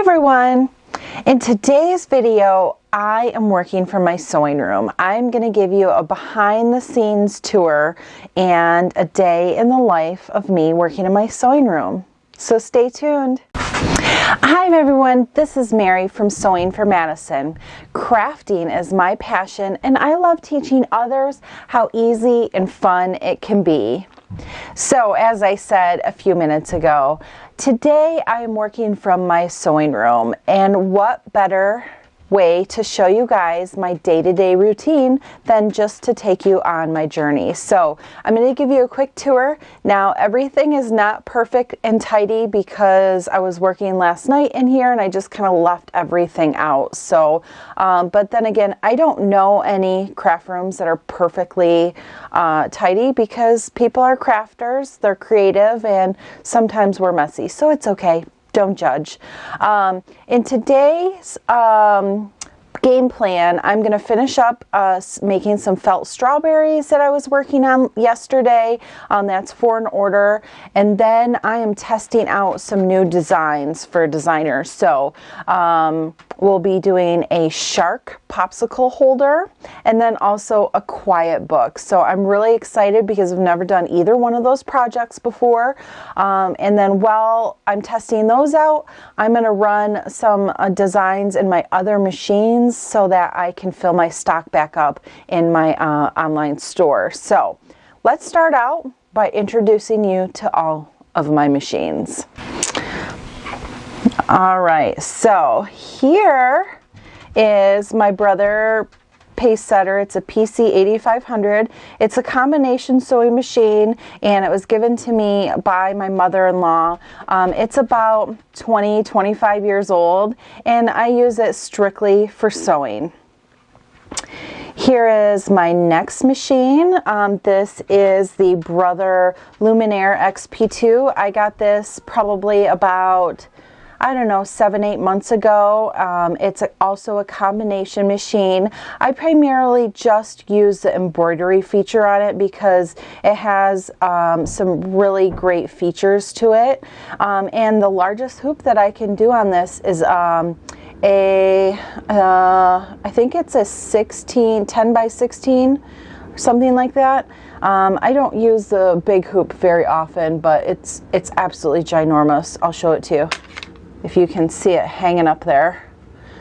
everyone! In today's video, I am working from my sewing room. I'm going to give you a behind the scenes tour and a day in the life of me working in my sewing room. So stay tuned. Hi everyone, this is Mary from Sewing for Madison. Crafting is my passion and I love teaching others how easy and fun it can be. So as I said a few minutes ago, today I am working from my sewing room, and what better way to show you guys my day-to-day routine than just to take you on my journey. So I'm going to give you a quick tour. Now everything is not perfect and tidy because I was working last night in here and I just kind of left everything out. So but then again, I don't know any craft rooms that are perfectly tidy because people are crafters, they're creative, and sometimes we're messy, so it's okay. Don't judge. In today's game plan, I'm going to finish up making some felt strawberries that I was working on yesterday. That's for an order. And then I am testing out some new designs for designers. So we'll be doing a shark popsicle holder and then also a quiet book. So I'm really excited because I've never done either one of those projects before. And then while I'm testing those out, I'm going to run some designs in my other machines so that I can fill my stock back up in my online store. So let's start out by introducing you to all of my machines. All right, so here is my Brother pace setter. It's a PC 8500. It's a combination sewing machine and it was given to me by my mother-in-law. It's about 25 years old and I use it strictly for sewing. Here is my next machine. This is the Brother Luminaire Xp2. I got this probably about, I don't know, 7-8 months ago. It's also a combination machine. I primarily just use the embroidery feature on it because it has some really great features to it. And the largest hoop that I can do on this is I think it's a 10 by 16, something like that. I don't use the big hoop very often, but it's absolutely ginormous. I'll show it to you if you can see it hanging up there.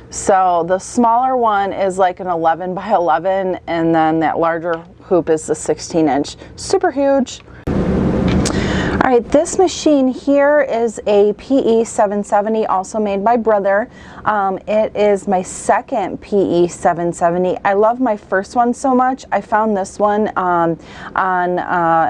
So the smaller one is like an 11 by 11, and then that larger hoop is the 16-inch. Super huge. All right, this machine here is a PE 770, also made by Brother. It is my second PE 770. I love my first one so much. I found this one on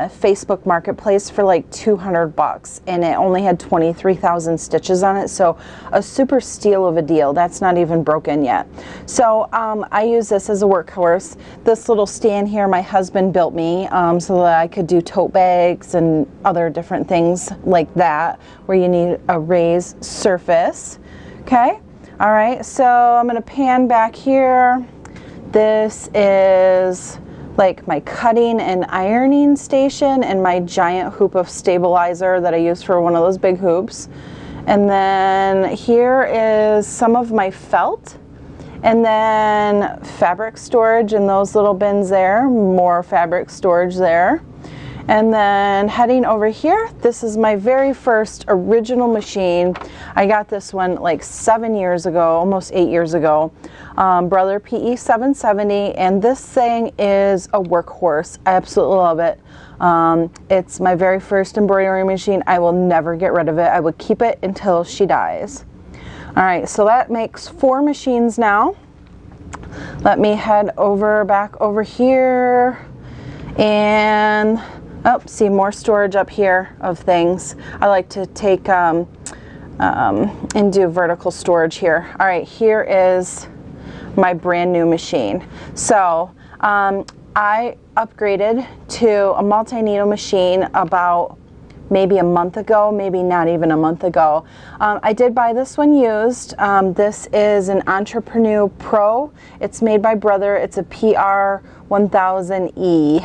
Facebook Marketplace for like 200 bucks, and it only had 23,000 stitches on it, so a super steal of a deal. That's not even broken yet. So I use this as a workhorse. This little stand here my husband built me so that I could do tote bags and other different things like that where you need a raised surface. Okay, all right, so I'm going to pan back here. This is like my cutting and ironing station and my giant hoop of stabilizer that I use for one of those big hoops. And then here is some of my felt, and then fabric storage in those little bins there, more fabric storage there. And then heading over here, this is my very first original machine. I got this one like 7 years ago, almost 8 years ago. Brother PE 770, and this thing is a workhorse. I absolutely love it. It's my very first embroidery machine. I will never get rid of it. I would keep it until she dies. All right, so that makes 4 machines now. Let me head back over here, and oh, see more storage up here of things. I like to take and do vertical storage here. All right, here is my brand new machine. So I upgraded to a multi-needle machine about maybe a month ago, maybe not even a month ago. I did buy this one used. This is an Entrepreneur Pro. It's made by Brother. It's a PR 1000E,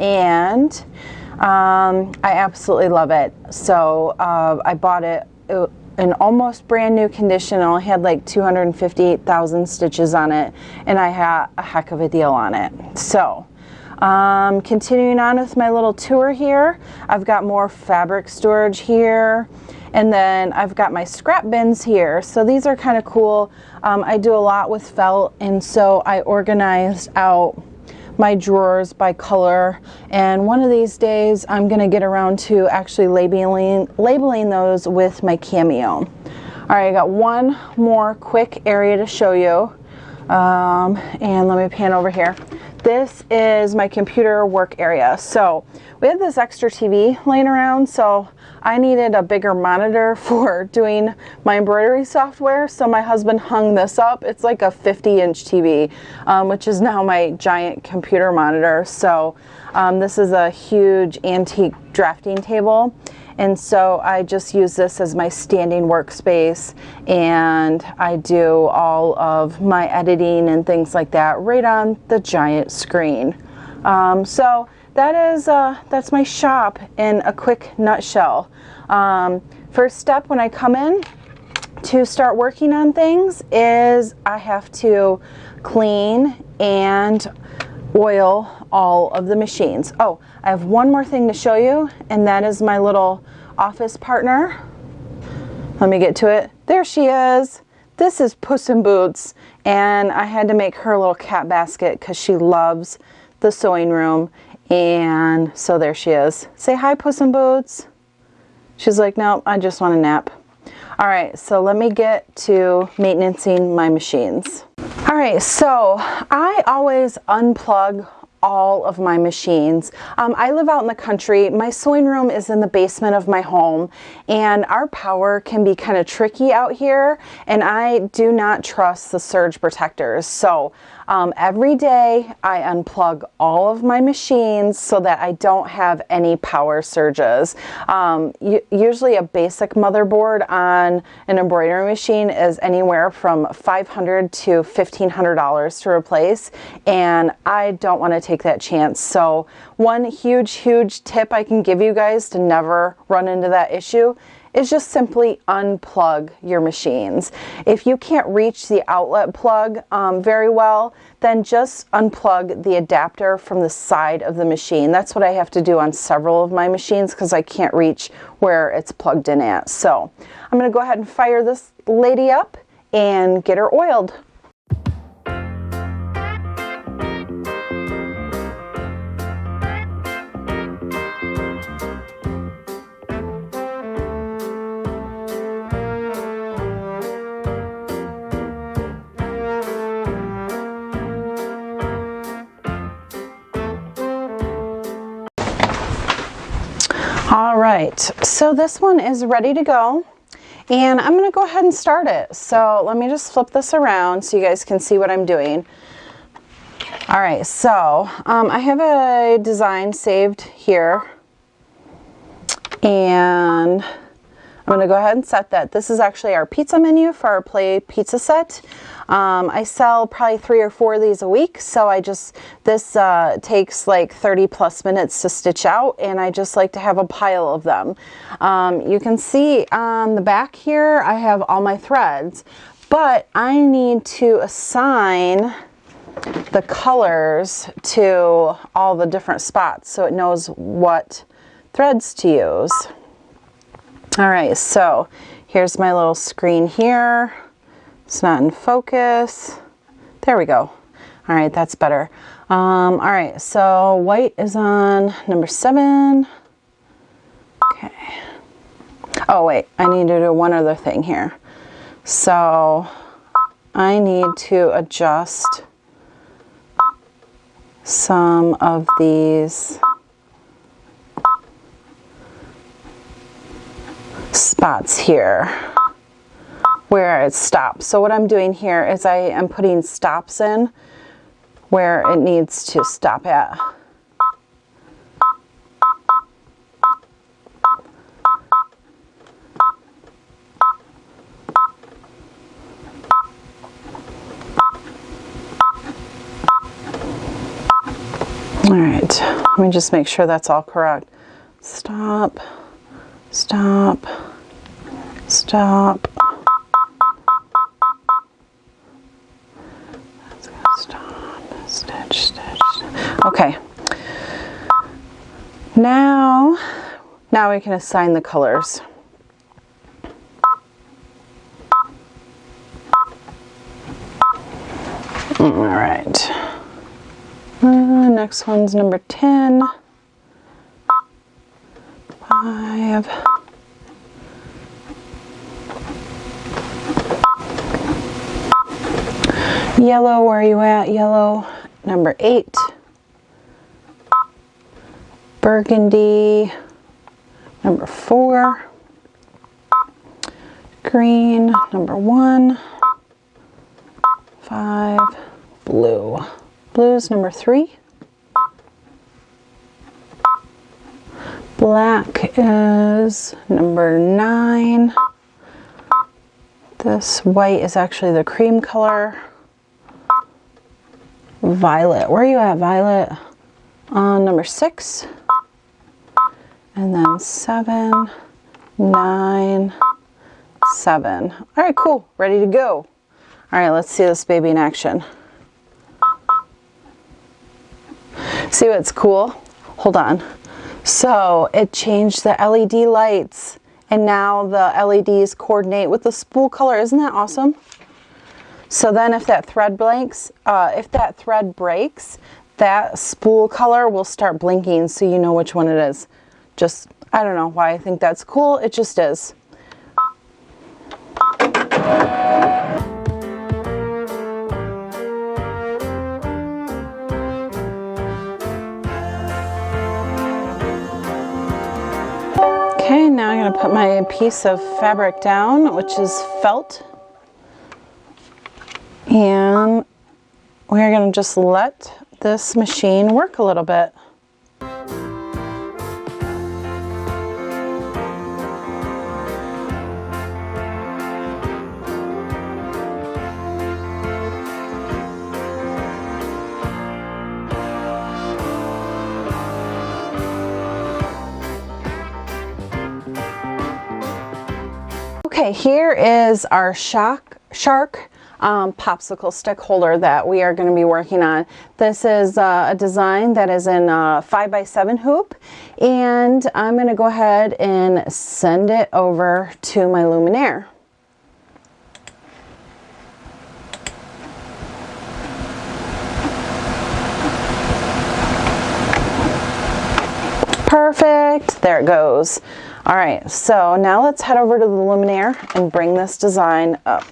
and I absolutely love it. So I bought it in almost brand new condition. It only had like 258,000 stitches on it, and I had a heck of a deal on it. So continuing on with my little tour here, I've got more fabric storage here, and then I've got my scrap bins here. So these are kind of cool. I do a lot with felt, and so I organized out my drawers by color, and one of these days I'm gonna get around to actually labeling those with my Cameo. All right, I got one more quick area to show you, and let me pan over here. This is my computer work area. So we had this extra TV laying around, so I needed a bigger monitor for doing my embroidery software, so my husband hung this up. It's like a 50-inch TV, which is now my giant computer monitor. So this is a huge antique drafting table, and so I just use this as my standing workspace, and I do all of my editing and things like that right on the giant screen. So that's my shop in a quick nutshell. First step when I come in to start working on things is I have to clean and oil all of the machines. Oh, I have one more thing to show you, and that is my little office partner. Let me get to it. There she is. This is Puss in Boots, and I had to make her a little cat basket because she loves the sewing room. And so there she is. Say hi, Puss in Boots. She's like, no, I just want a nap. All right, so let me get to maintaining my machines. All right, so I always unplug all of my machines. I live out in the country. My sewing room is in the basement of my home, and our power can be kind of tricky out here, and I do not trust the surge protectors. So every day I unplug all of my machines so that I don't have any power surges. Usually a basic motherboard on an embroidery machine is anywhere from $500 to $1,500 to replace, and I don't want to take that chance. So one huge tip I can give you guys to never run into that issue is just simply unplug your machines. If you can't reach the outlet plug very well, then just unplug the adapter from the side of the machine. That's what I have to do on several of my machines because I can't reach where it's plugged in at. So I'm going to go ahead and fire this lady up and get her oiled. All right, so this one is ready to go, and I'm going to go ahead and start it. So let me just flip this around so you guys can see what I'm doing. All right, so I have a design saved here, and I'm going to go ahead and set that. This is actually our pizza menu for our Play pizza set. I sell probably 3 or 4 of these a week, so this takes like 30 plus minutes to stitch out, and I just like to have a pile of them. You can see on the back here I have all my threads, but I need to assign the colors to all the different spots so it knows what threads to use. All right, so here's my little screen here. It's not in focus. There we go. All right, that's better. All right, so white is on number 7. Okay. Oh wait, I need to do one other thing here. So I need to adjust some of these spots here where it stops. So what I'm doing here is I am putting stops in where it needs to stop at. All right, let me just make sure that's all correct. Stop, stop, stop. stop. That's gonna stop. Stitch, stitch, stitch. Okay. Now we can assign the colors. All right. Next one's number 10. 5. Yellow, where are you at? Yellow, number 8. Burgundy, number 4. Green, number 1. 5. Blue. Blue's number 3. Black is number 9. This white is actually the cream color. Violet. Where are you at, Violet? Number 6. And then 7, 9, 7. All right, cool. Ready to go. All right, let's see this baby in action. See what's cool? Hold on. So it changed the LED lights, and now the LEDs coordinate with the spool color. Isn't that awesome? So then if that thread breaks, that spool color will start blinking so you know which one it is. Just, I don't know why I think that's cool. It just is. Okay, now I'm going to put my piece of fabric down, which is felt. And we're going to just let this machine work a little bit. Okay, here is our shark popsicle stick holder that we are going to be working on. This is a design that is in a 5x7 hoop, and I'm going to go ahead and send it over to my Luminaire. Perfect, there it goes. All right, so now let's head over to the Luminaire and bring this design up.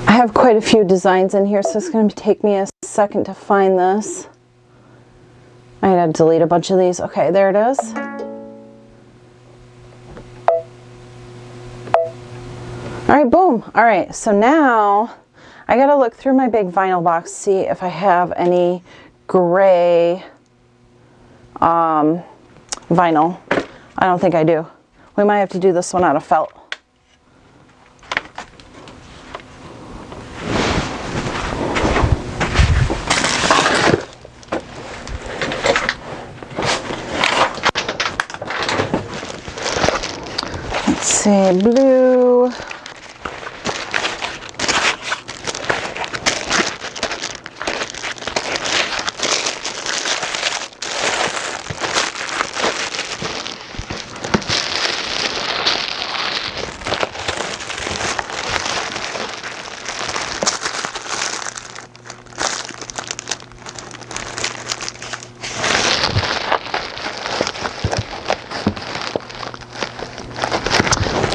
I have quite a few designs in here, so it's going to take me a second to find this. I had to delete a bunch of these. Okay, there it is. All right, boom. All right, so now I gotta look through my big vinyl box, see if I have any gray vinyl. I don't think I do. We might have to do this one out of felt. Let's see, blue.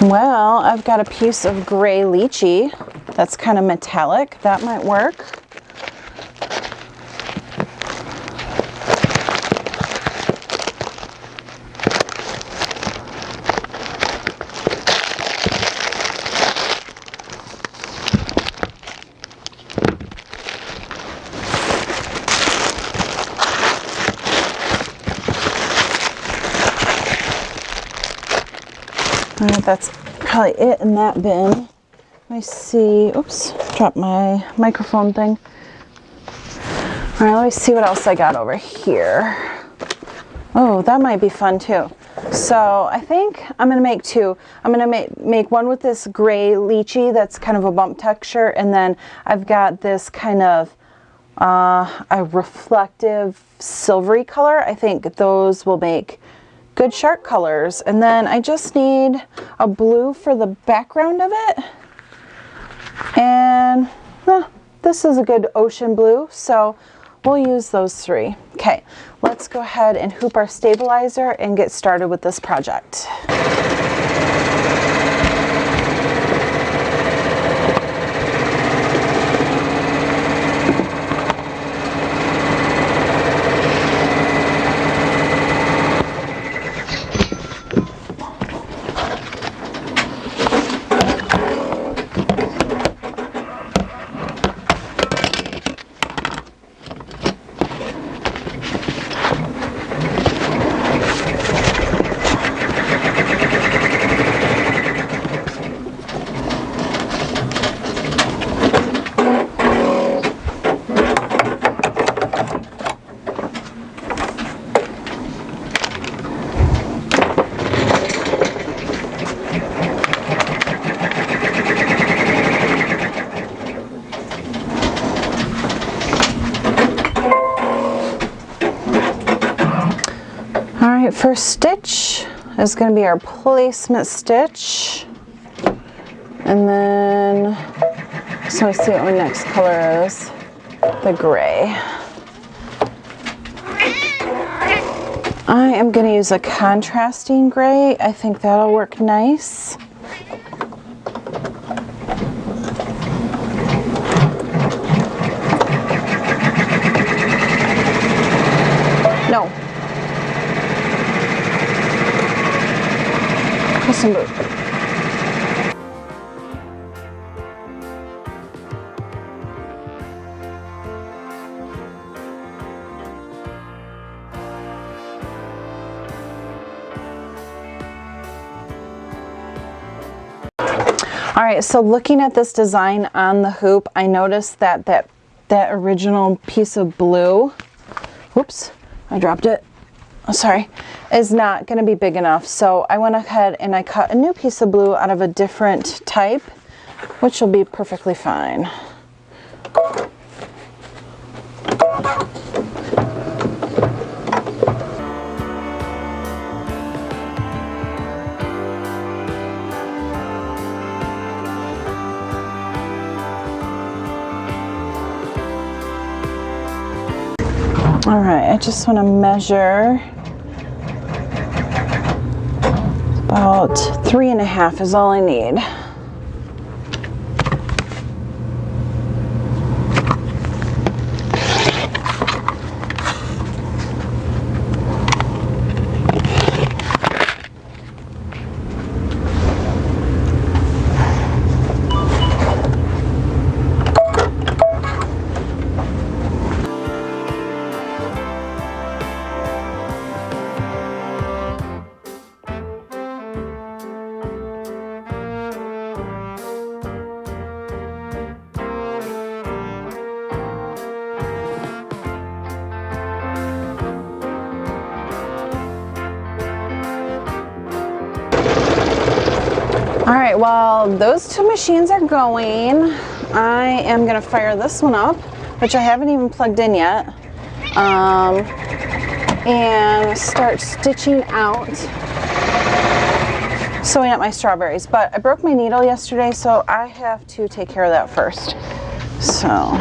Well, I've got a piece of gray lychee that's kind of metallic. That might work. All right, that's probably it in that bin. Let me see. Oops, dropped my microphone thing. All right, let me see what else I got over here. Oh, that might be fun too. So I think I'm gonna make two. I'm gonna make one with this gray lychee that's kind of a bump texture, and then I've got this kind of a reflective silvery color. I think those will make good shark colors. And then I just need a blue for the background of it. And this is a good ocean blue, so we'll use those three. Okay, let's go ahead and hoop our stabilizer and get started with this project. First stitch is going to be our placement stitch, and then so I see what my next color is, the gray. I am going to use a contrasting gray. I think that'll work nice. No. Custom boot. All right, so looking at this design on the hoop, I noticed that that original piece of blue, whoops, I dropped it. Oh, sorry, is not going to be big enough. So I went ahead and I cut a new piece of blue out of a different type, which will be perfectly fine. All right, I just want to measure about 3.5 is all I need. All right, while those two machines are going, I am gonna fire this one up, which I haven't even plugged in yet, and start stitching out, sewing up my strawberries. But I broke my needle yesterday, so I have to take care of that first. So.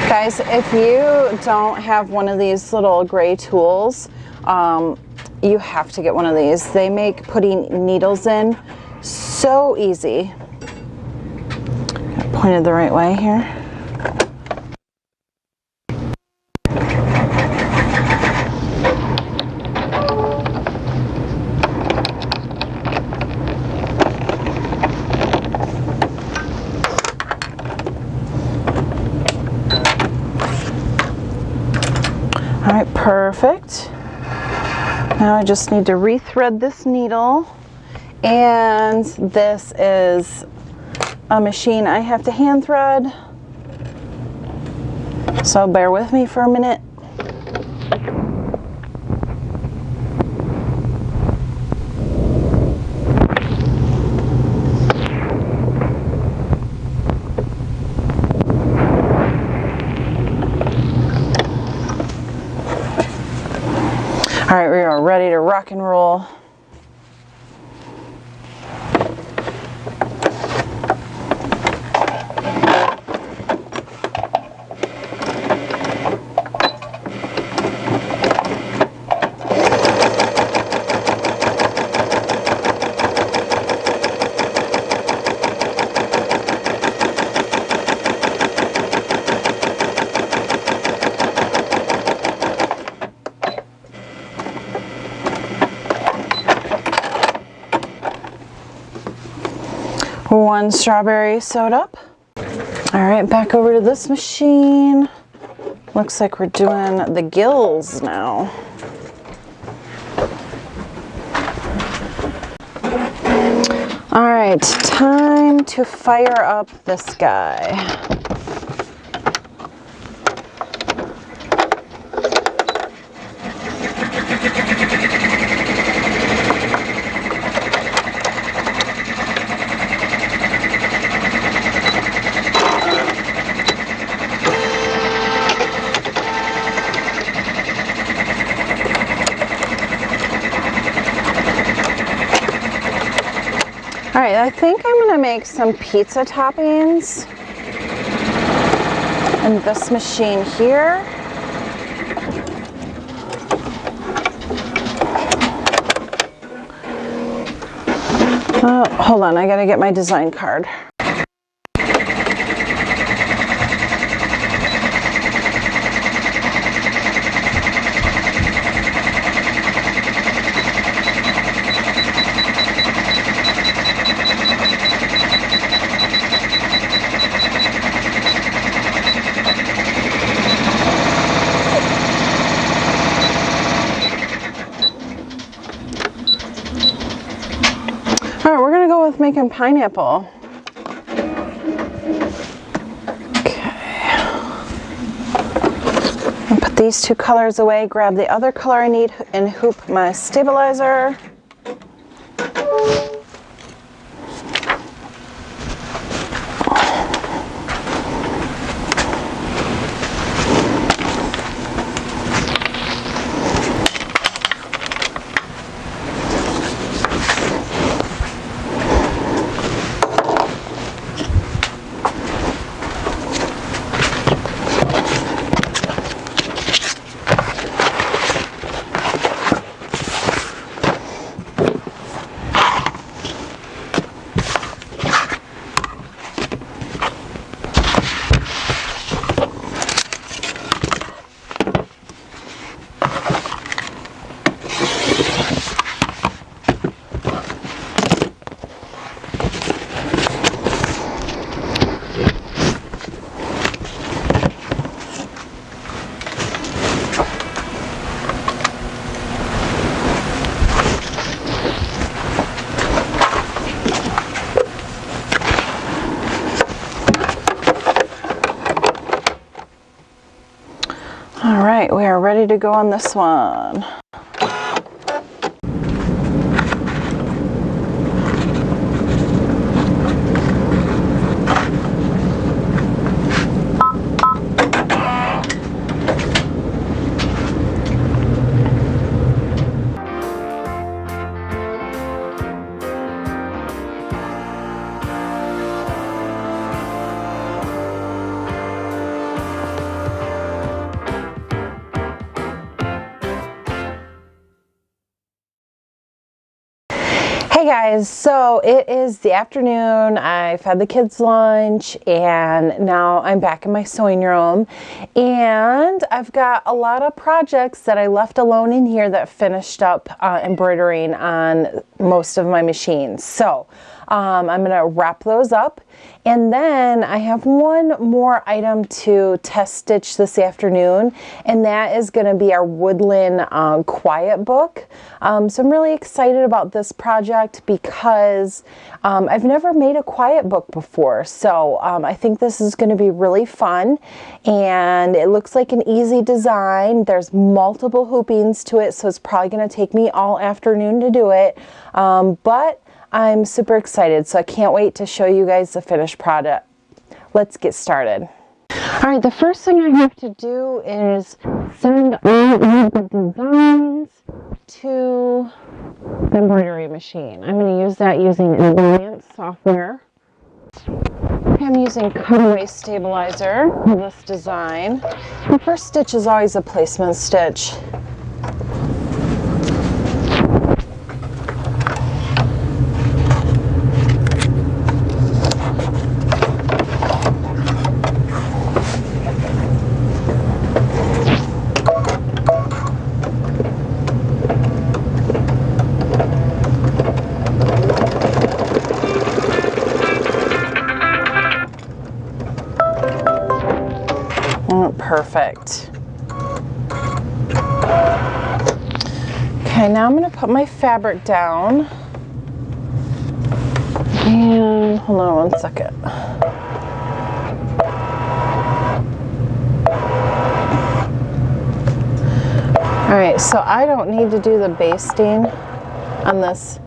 Guys, if you don't have one of these little gray tools, you have to get one of these. They make putting needles in so easy. Got pointed the right way here. All right, perfect. Now I just need to rethread this needle, and this is a machine I have to hand thread, so bear with me for a minute. All right, we are ready to rock and roll. One strawberry sewed up. All right, back over to this machine. Looks like we're doing the gills now. All right, time to fire up this guy. All right, I think I'm gonna make some pizza toppings in this machine here. Oh, hold on, I gotta get my design card. All right, we're gonna go with making pineapple. Okay. I'll put these two colors away, grab the other color I need, and hoop my stabilizer. All right, we are ready to go on this one. Hey guys, so it is the afternoon. I've had the kids' lunch and now I'm back in my sewing room, and I've got a lot of projects that I left alone in here that finished up embroidering on most of my machines. So I'm going to wrap those up, and then I have one more item to test stitch this afternoon, and that is going to be our Woodland quiet book. So I'm really excited about this project because I've never made a quiet book before. So I think this is going to be really fun, and it looks like an easy design. There's multiple hoopings to it, so it's probably going to take me all afternoon to do it. But I'm super excited, so I can't wait to show you guys the finished product. Let's get started. All right, the first thing I have to do is send all of the designs to the embroidery machine. I'm going to use that using advanced software. I'm using cutaway stabilizer for this design. The first stitch is always a placement stitch. Perfect. Okay, now I'm going to put my fabric down. And hold on one second. Alright, so I don't need to do the basting on this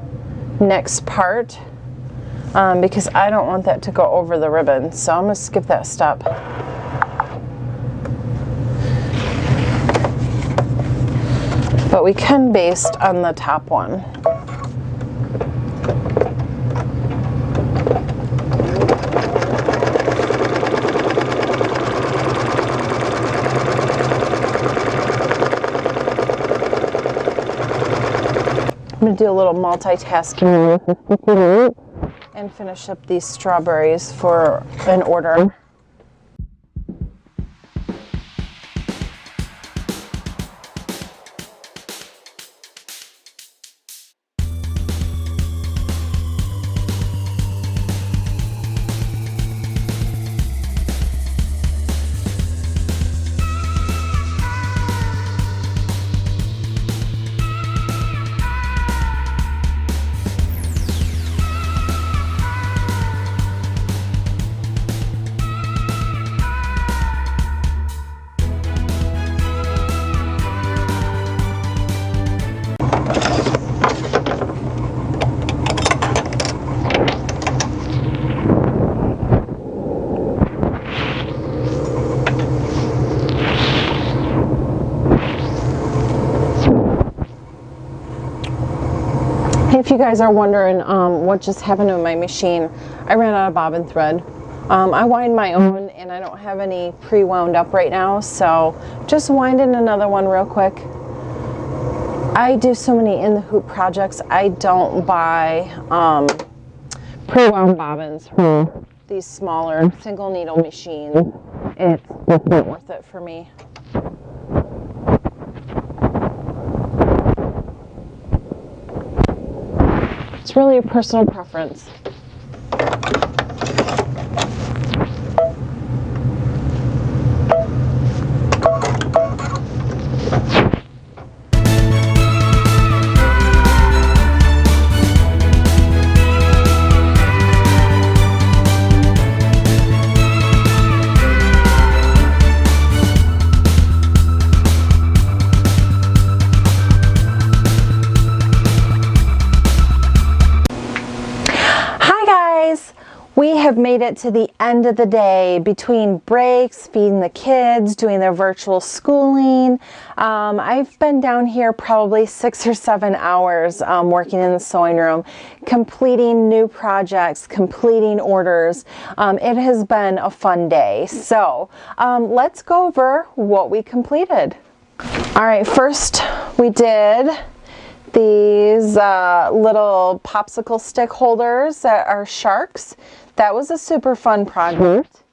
next part because I don't want that to go over the ribbon. So I'm going to skip that step. But we can baste on the top one. I'm going to do a little multitasking and finish up these strawberries for an order. If you guys are wondering what just happened to my machine, I ran out of bobbin thread. I wind my own and I don't have any pre-wound up right now, so just winding another one real quick. I do so many in the hoop projects, I don't buy pre-wound bobbins for these smaller single needle machines. It's just not worth it for me. It's really a personal preference. We have made it to the end of the day between breaks, feeding the kids, doing their virtual schooling. I've been down here probably 6 or 7 hours working in the sewing room, completing new projects, completing orders. It has been a fun day. So let's go over what we completed. All right, first we did these little popsicle stick holders that are sharks. That was a super fun project.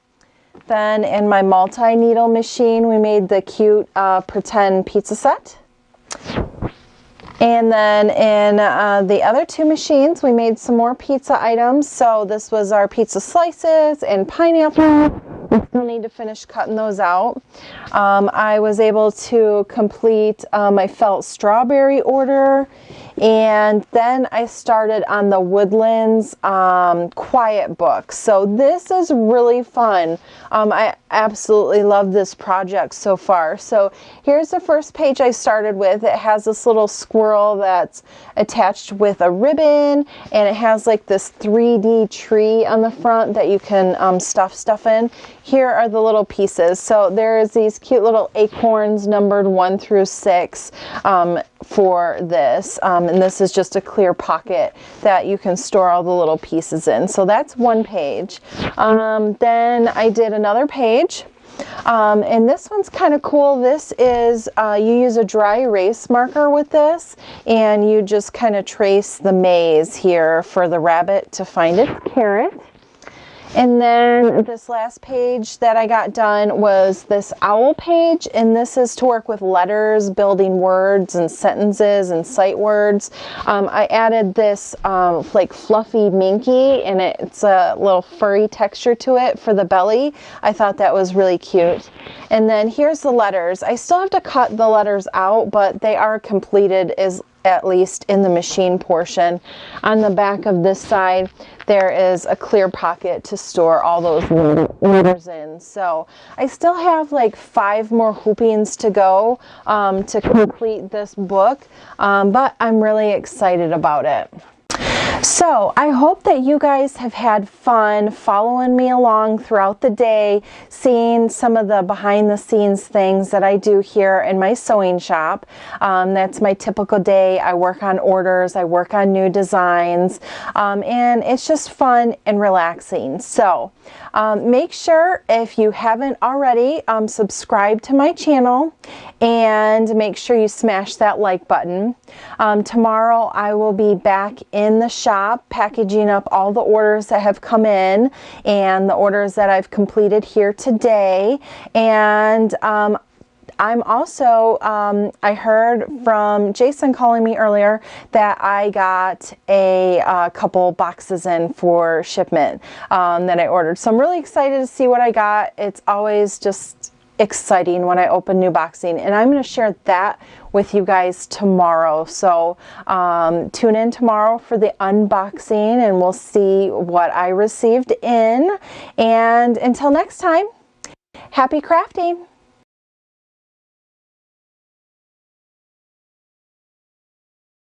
Then in my multi-needle machine, we made the cute pretend pizza set. And then in the other two machines, we made some more pizza items. So this was our pizza slices and pineapple. We still need to finish cutting those out. I was able to complete my felt strawberry order. And then I started on the Woodlands quiet book. So this is really fun. I absolutely love this project so far. So here's the first page I started with. It has this little squirrel that's attached with a ribbon, and it has like this 3D tree on the front that you can stuff in. Here are the little pieces. So there's these cute little acorns numbered 1 through 6 for this. And this is just a clear pocket that you can store all the little pieces in. So that's one page. Then I did another page. And this one's kind of cool. This is, you use a dry erase marker with this, and you just kind of trace the maze here for the rabbit to find its carrot. And then this last page that I got done was this owl page, and this is to work with letters, building words and sentences and sight words. I added this like fluffy minky, and it's a little furry texture to it for the belly. I thought that was really cute. And then here's the letters. I still have to cut the letters out, but they are completed at least in the machine portion. On the back of this side, there is a clear pocket to store all those letters in. So I still have like 5 more hoopings to go to complete this book, but I'm really excited about it. So I hope that you guys have had fun following me along throughout the day, seeing some of the behind the scenes things that I do here in my sewing shop. That's my typical day. I work on orders, I work on new designs, and it's just fun and relaxing. So make sure, if you haven't already, subscribe to my channel, and make sure you smash that like button. Tomorrow I will be back in the shop packaging up all the orders that have come in and the orders that I've completed here today. And I'm also, I heard from Jason calling me earlier that I got a couple boxes in for shipment that I ordered. So I'm really excited to see what I got. It's always just exciting when I open new boxing, and I'm going to share that with you guys tomorrow. So tune in tomorrow for the unboxing, and we'll see what I received in. And until next time, happy crafting!